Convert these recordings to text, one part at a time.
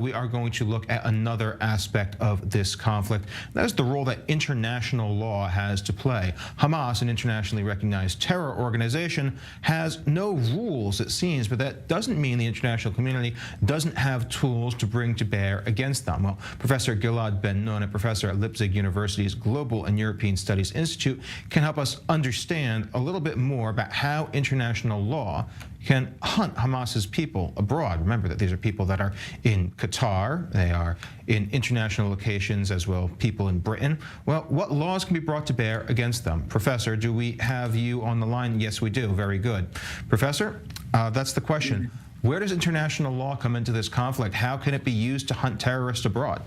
We are going to look at another aspect of this conflict. That is the role that international law has to play. Hamas, an internationally recognized terror organization, has no rules, it seems, but that doesn't mean the international community doesn't have tools to bring to bear against them. Well, Professor Gilad Ben-Nun, a professor at Leipzig University's Global and European Studies Institute, can help us understand a little bit more about how international law can hunt Hamas's people abroad. Remember that these are people that are in Qatar, they are in international locations as well, people in Britain. Well, what laws can be brought to bear against them? Professor, do we have you on the line? Yes, we do. Very good. Professor, that's the question. Where does international law come into this conflict? How can it be used to hunt terrorists abroad?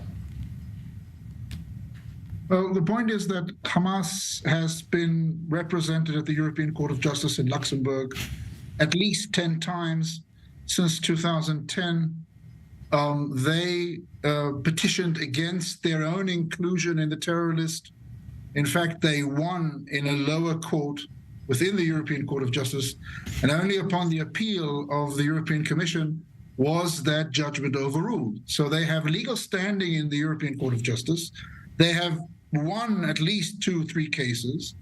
Well, the point is that Hamas has been represented at the European Court of Justice in Luxembourg at least 10 times since 2010. They petitioned against their own inclusion in the terror list. In fact, they won in a lower court within the European Court of Justice, and only upon the appeal of the European Commission was that judgment overruled. So they have legal standing in the European Court of Justice. They have won at least 2-3 cases.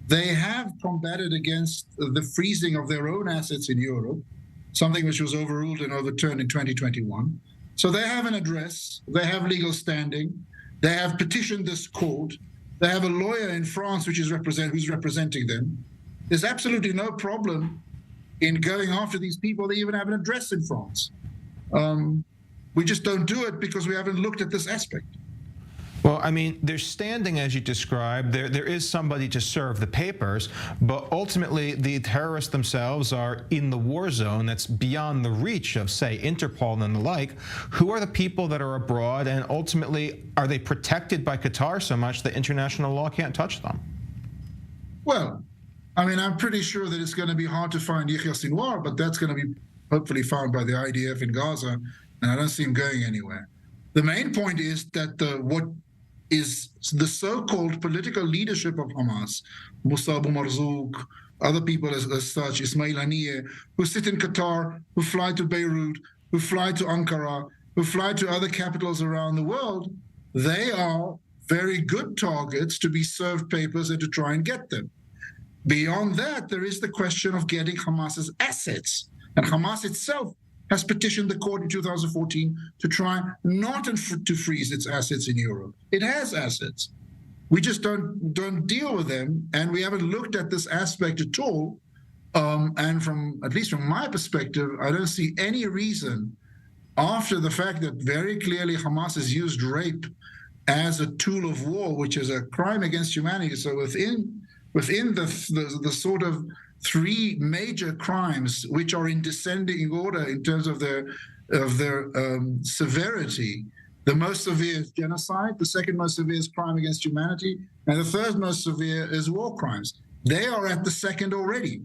They have combated against the freezing of their own assets in Europe, something which was overruled and overturned in 2021. So they have an address, they have legal standing, they have petitioned this court, they have a lawyer in France who's representing them. There's absolutely no problem in going after these people. They even have an address in France. We just don't do it because we haven't looked at this aspect. Well, I mean, they're standing, as you described. There is somebody to serve the papers, but ultimately the terrorists themselves are in the war zone that's beyond the reach of, say, Interpol and the like. Who are the people that are abroad, and ultimately, are they protected by Qatar so much that international law can't touch them? Well, I mean, I'm pretty sure that it's going to be hard to find Yahya Sinwar, but that's going to be hopefully found by the IDF in Gaza, and I don't see him going anywhere. The main point is that what is the so-called political leadership of Hamas, Moussa Abu Marzouk, other people as such, Ismail Haniyeh, who sit in Qatar, who fly to Beirut, who fly to Ankara, who fly to other capitals around the world, they are very good targets to be served papers and to try and get them. Beyond that, there is the question of getting Hamas's assets. And Hamas itself has petitioned the court in 2014 to try not to freeze its assets in Europe. It has assets. We just don't deal with them, and we haven't looked at this aspect at all. And at least from my perspective, I don't see any reason, after the fact that very clearly Hamas has used rape as a tool of war, which is a crime against humanity. So within the sort of 3 major crimes, which are in descending order in terms of their severity. The most severe is genocide, the second most severe is crime against humanity, and the third most severe is war crimes. They are at the second already,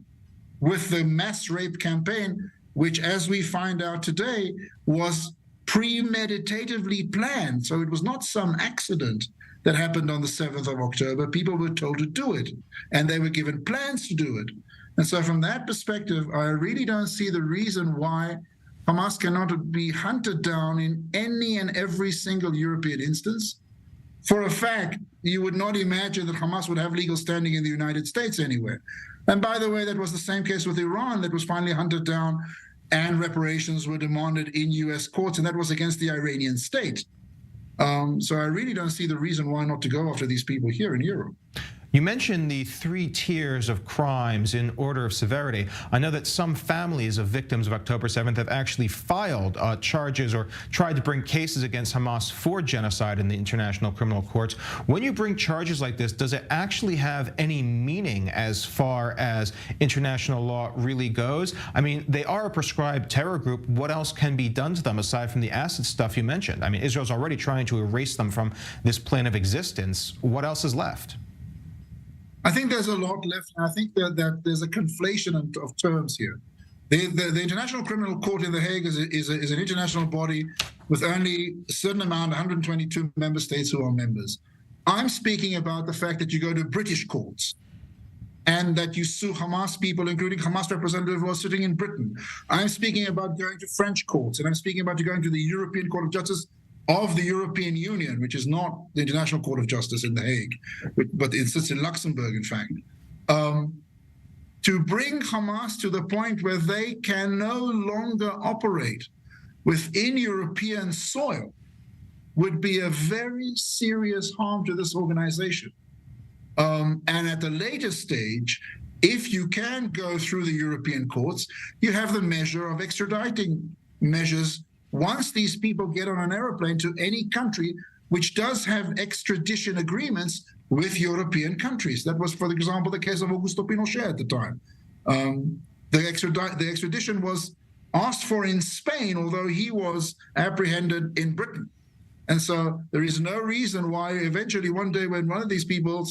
with the mass rape campaign, which, as we find out today, was premeditatively planned. So it was not some accident that happened on the 7th of October. People were told to do it, and they were given plans to do it. And so from that perspective, I really don't see the reason why Hamas cannot be hunted down in any and every single European instance. For a fact, you would not imagine that Hamas would have legal standing in the United States anywhere. And by the way, that was the same case with Iran that was finally hunted down and reparations were demanded in US courts, and that was against the Iranian state. So I really don't see the reason why not to go after these people here in Europe. You mentioned the 3 tiers of crimes in order of severity. I know that some families of victims of October 7th have actually filed charges or tried to bring cases against Hamas for genocide in the International Criminal Courts. When you bring charges like this, does it actually have any meaning as far as international law really goes? I mean, they are a proscribed terror group. What else can be done to them aside from the acid stuff you mentioned? I mean, Israel's already trying to erase them from this plane of existence. What else is left? I think there's a lot left. I think that there's a conflation of terms here. The International Criminal Court in The Hague is an international body with only a certain amount, 122 member states who are members. I'm speaking about the fact that you go to British courts. and that you sue Hamas people, including Hamas representatives who are sitting in Britain. I'm speaking about going to French courts, and I'm speaking about going to the European Court of Justice of the European Union, which is not the International Court of Justice in The Hague, but it sits in Luxembourg, in fact, to bring Hamas to the point where they can no longer operate within European soil would be a very serious harm to this organization. And at the later stage, if you can go through the European courts, you have the measure of extraditing measures once these people get on an airplane to any country which does have extradition agreements with European countries. That was, for example, the case of Augusto Pinochet at the time. The extradition was asked for in Spain, although he was apprehended in Britain. And so there is no reason why eventually one day when one of these people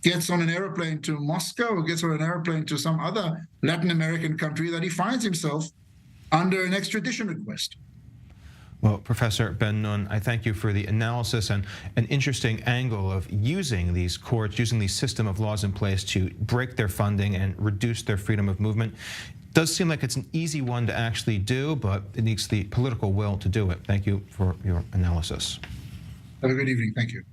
gets on an airplane to Moscow or gets on an airplane to some other Latin American country that he finds himself under an extradition request. Well, Professor Ben-Nun, I thank you for the analysis and an interesting angle of using these courts, using the system of laws in place to break their funding and reduce their freedom of movement. It does seem like it's an easy one to actually do, but it needs the political will to do it. Thank you for your analysis. Have a good evening. Thank you.